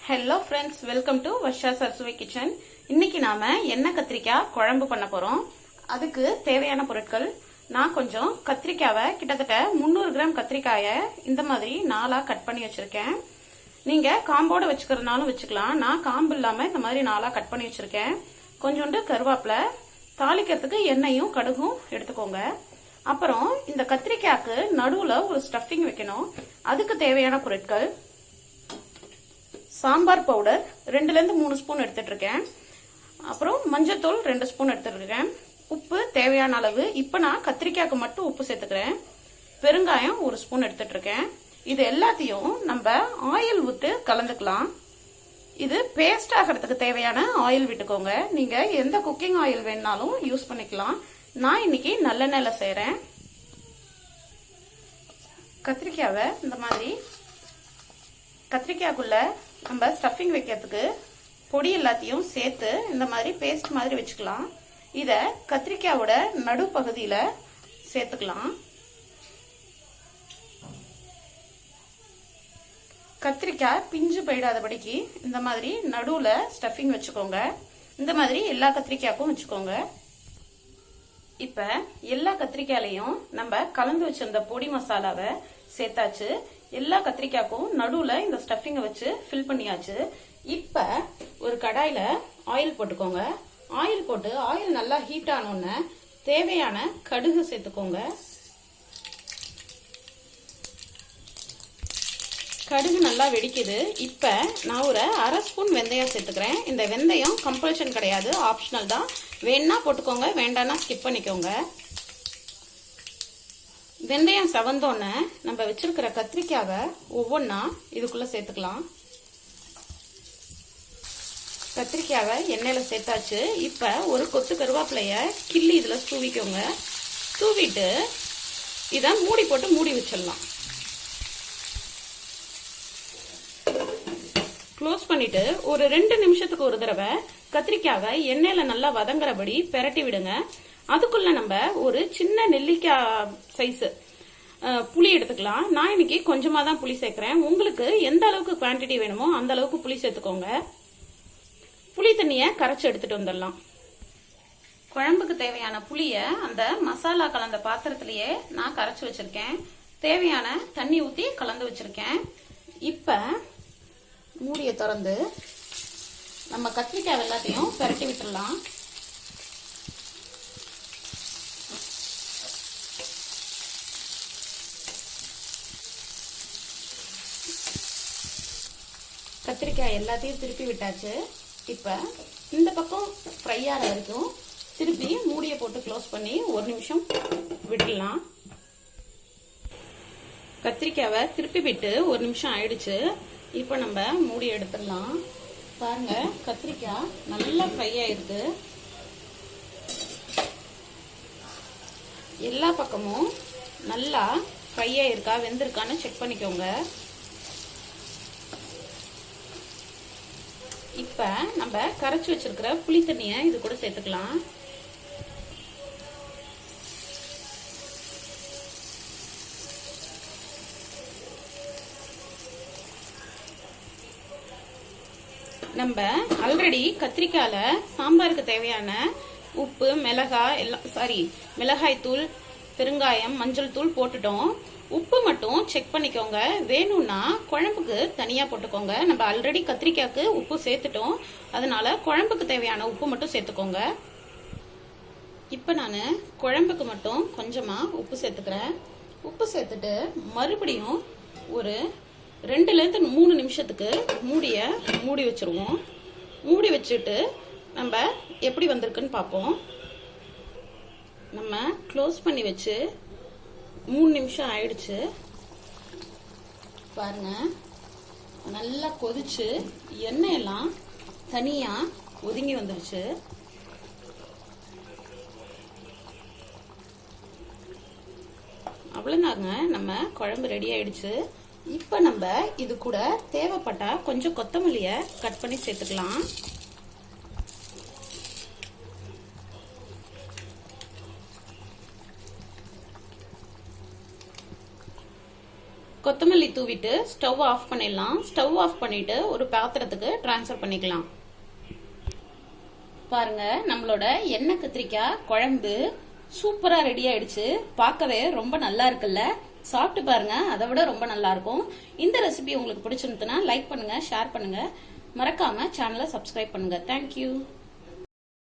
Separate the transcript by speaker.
Speaker 1: Hello friends, welcome to Varsha சரசுவை kitchen. இன்னைக்கு நாம எண்ணெய் கத்திரிக்காய் குழம்பு பண்ண போறோம். அதுக்கு தேவையான பொருட்கள், நான் கொஞ்சம் கத்திரிக்காவை கிட்டத்தட்ட 300 கிராம் கத்திரிக்காயை இந்த மாதிரி 4ஆ கட் பண்ணி வச்சிருக்கேன். நீங்க காம்போட வச்சுக்கிறதுனாலும் வச்சுக்கலாம். நான் காம்பு இல்லாம இந்த மாதிரி 4ஆ கட் பண்ணி வச்சிருக்கேன். கொஞ்சோண்டு கருவேப்பிலை, தாளிக்கிறதுக்கு எண்ணெயும் கடுகும் எடுத்துக்கோங்க. அப்புறம் இந்த கத்திரிக்காய்க்கு நடுவுல ஒரு ஸ்டஃபிங் வைக்கணும். அதுக்கு தேவையான பொருட்கள், சாம்பார் பவுடர் 2ல இருந்து 3 ஸ்பூன் எடுத்துட்டு இருக்கேன். அப்புறம் மஞ்சள்தூள் 2 ஸ்பூன் எடுத்துட்டு இருக்கேன். உப்பு தேவையான அளவு. இப்ப நான் கத்திரிக்காய்க்கு மட்டும் உப்பு சேர்த்துக்கிறேன். பெருங்காயம் 1 ஸ்பூன் எடுத்துட்டு இருக்கேன். இது எல்லாத்தையும் நம்ம ஆயில் விட்டு கலந்துக்கலாம். இது பேஸ்ட் ஆகிறதுக்கு தேவையான ஆயில் விட்டுக்கோங்க. நீங்க எந்த குக்கிங் ஆயில் வேணாலும் யூஸ் பண்ணிக்கலாம். நான் இன்னைக்கு நல்லெண்ணெயில செய்றேன். கத்திரிக்காவை இந்த மாதிரி கத்திரிக்காய்க்குள்ள நம்ம ஸ்டஃபிங் வைக்கிறதுக்கு பொடி எல்லாத்தையும் சேர்த்து இந்த மாதிரி பேஸ்ட் மாதிரி வச்சுக்கலாம். இத கத்திரிக்காயோட நடு பகுதியில சேர்த்துக்கலாம். கத்திரிக்காய் பிஞ்சு போயிடாதபடிக்கு இந்த மாதிரி நடுவுல ஸ்டஃபிங் வச்சுக்கோங்க. இந்த மாதிரி எல்லா கத்திரிக்காய்க்கும் வச்சுக்கோங்க. இப்ப எல்லா கத்திரிக்காயிலையும் நம்ம கலந்து வச்சிருந்த பொடி மசாலாவை சேர்த்தாச்சு. எல்லா கத்திரிக்காய்க்கும் நடுவுல இந்த ஸ்டஃபிங்கை வச்சு ஃபில் பண்ணியாச்சு. இப்ப ஒரு கடாயில ஆயில் போட்டுக்கோங்க. ஆயில் போட்டு ஆயில் நல்லா ஹீட் ஆனோன்னு தேவையான கடுகு சேர்த்துக்கோங்க. கடுகு நல்லா வெடிக்குது. இப்ப நான் ஒரு 1/2 ஸ்பூன் வெந்தயம் சேர்த்துக்கிறேன். இந்த வெந்தயம் கம்பல்ஷன் கிடையாது, ஆப்ஷனல் தான். வேணா போட்டுக்கோங்க, வேண்டாம்னா ஸ்கிப் பண்ணிக்கோங்க. வெந்தயம் செவந்தோன்னு நம்ம வச்சிருக்கிற கத்திரிக்காவை ஒவ்வொன்னா இதுக்குள்ள சேர்த்துக்கலாம். கத்திரிக்காவை எண்ணெயில சேர்த்தாச்சு. இப்ப ஒரு கொத்து கருவேப்பிலைய கிள்ளி இதுல தூவிக்கோங்க. தூவிட்டு இத மூடி போட்டு மூடி வச்சிடலாம். க்ளோஸ் பண்ணிட்டு ஒரு 2 நிமிஷத்துக்கு ஒரு தடவை கத்திரிக்காவை எண்ணெயில நல்லா வதங்குறபடி பெரட்டி விடுங்க. அதுக்குள்ள நம்ம ஒரு சின்ன நெல்லிக்காய் சைஸ் புளி எடுத்துக்கலாம். நான் இன்னைக்கு கொஞ்சமா தான் புளி சேர்க்கிறேன். உங்களுக்கு எந்த அளவுக்கு குவான்டிட்டி வேணுமோ அந்த அளவுக்கு புளி சேர்த்துக்கோங்க. புளி தண்ணியை கரைச்சி எடுத்துட்டு வந்துடலாம். குழம்புக்கு தேவையான புளிய அந்த மசாலா கலந்த பாத்திரத்திலேயே நான் கரைச்சி வச்சிருக்கேன். தேவையான தண்ணி ஊத்தி கலந்து வச்சிருக்கேன். இப்ப மூடியை திறந்து நம்ம கத்திரிக்காய் எல்லாத்தையும் பெரட்டி விட்டுடலாம். கத்திரிக்காய் எல்லாத்தையும் திருப்பி விட்டாச்சு. இப்ப இந்த பக்கம் ஃப்ரை ஆகிற வரைக்கும் திருப்பி மூடியை போட்டு க்ளோஸ் பண்ணி 1 நிமிஷம் விட்டுலாம். கத்திரிக்காவை திருப்பி விட்டு 1 நிமிஷம் ஆயிடுச்சு. இப்ப நம்ம மூடி எடுத்துடலாம். பாருங்க, கத்திரிக்காய் நல்லா ஃப்ரை ஆயிருக்கு. எல்லா பக்கமும் நல்லா ஃப்ரை ஆயிருக்கா, வெந்திருக்கான்னு செக் பண்ணிக்கோங்க. இப்ப நம்ம கரைச்சி வச்சிருக்கிற புளி தண்ணிய இது கூட சேர்த்துக்கலாம். நம்ம ஆல்ரெடி கத்திரிக்காயில சாம்பாருக்கு தேவையான உப்பு, மிளகாய் தூள், பெருங்காயம், மஞ்சள் தூள் போட்டுட்டோம். உப்பு மட்டும் செக் பண்ணிக்கோங்க. வேணும்னா குழம்புக்கு தனியா போட்டுக்கோங்க. நம்ம ஆல்ரெடி கத்திரிக்காய்க்கு உப்பு சேர்த்துட்டோம், அதனால குழம்புக்கு தேவையான உப்பு மட்டும் சேர்த்துக்கோங்க. இப்ப நான் குழம்புக்கு மட்டும் கொஞ்சமா உப்பு சேர்த்துக்கிறேன். உப்பு சேர்த்துட்டு மறுபடியும் ஒரு 2ல இருந்து 3 நிமிஷத்துக்கு மூடி வச்சிருவோம். மூடி வச்சுட்டு நம்ம எப்படி வந்திருக்குன்னு பார்ப்போம். நம்ம க்ளோஸ் பண்ணி வச்சு 3 நிமிஷம் ஆயிடுச்சு. பாருங்க, நல்லா கொதிச்சு எண்ணெய் எல்லாம் தனியா ஒதுங்கி வந்துருச்சு. அவ்வளவுதாங்க, நம்ம குழம்பு ரெடி ஆயிடுச்சு. இப்ப நம்ம இது கூட தேவைப்பட்டா கொஞ்சம் கொத்தமல்லிய கட் பண்ணி சேர்த்துக்கலாம். கொத்தமல்லி தூவிட்டு ஸ்டவ் ஆஃப் பண்ணிடலாம். ஸ்டவ் ஆஃப் பண்ணிட்டு ஒரு பாத்திரத்துக்கு டிரான்ஸ்ஃபர் பண்ணிக்கலாம். பாருங்க, நம்மளோட எண்ணெய் கத்திரிக்காய் குழம்பு சூப்பரா ரெடி ஆயிடுச்சு. பார்க்கவே ரொம்ப நல்லா இருக்குல்ல? சாப்பிட்டு பாருங்க, அதை விட ரொம்ப நல்லா இருக்கும். இந்த ரெசிபி உங்களுக்கு பிடிச்சிருந்துன்னா லைக் பண்ணுங்க, ஷேர் பண்ணுங்க, மறக்காம சேனலை சப்ஸ்கிரைப் பண்ணுங்க. தேங்க்யூ.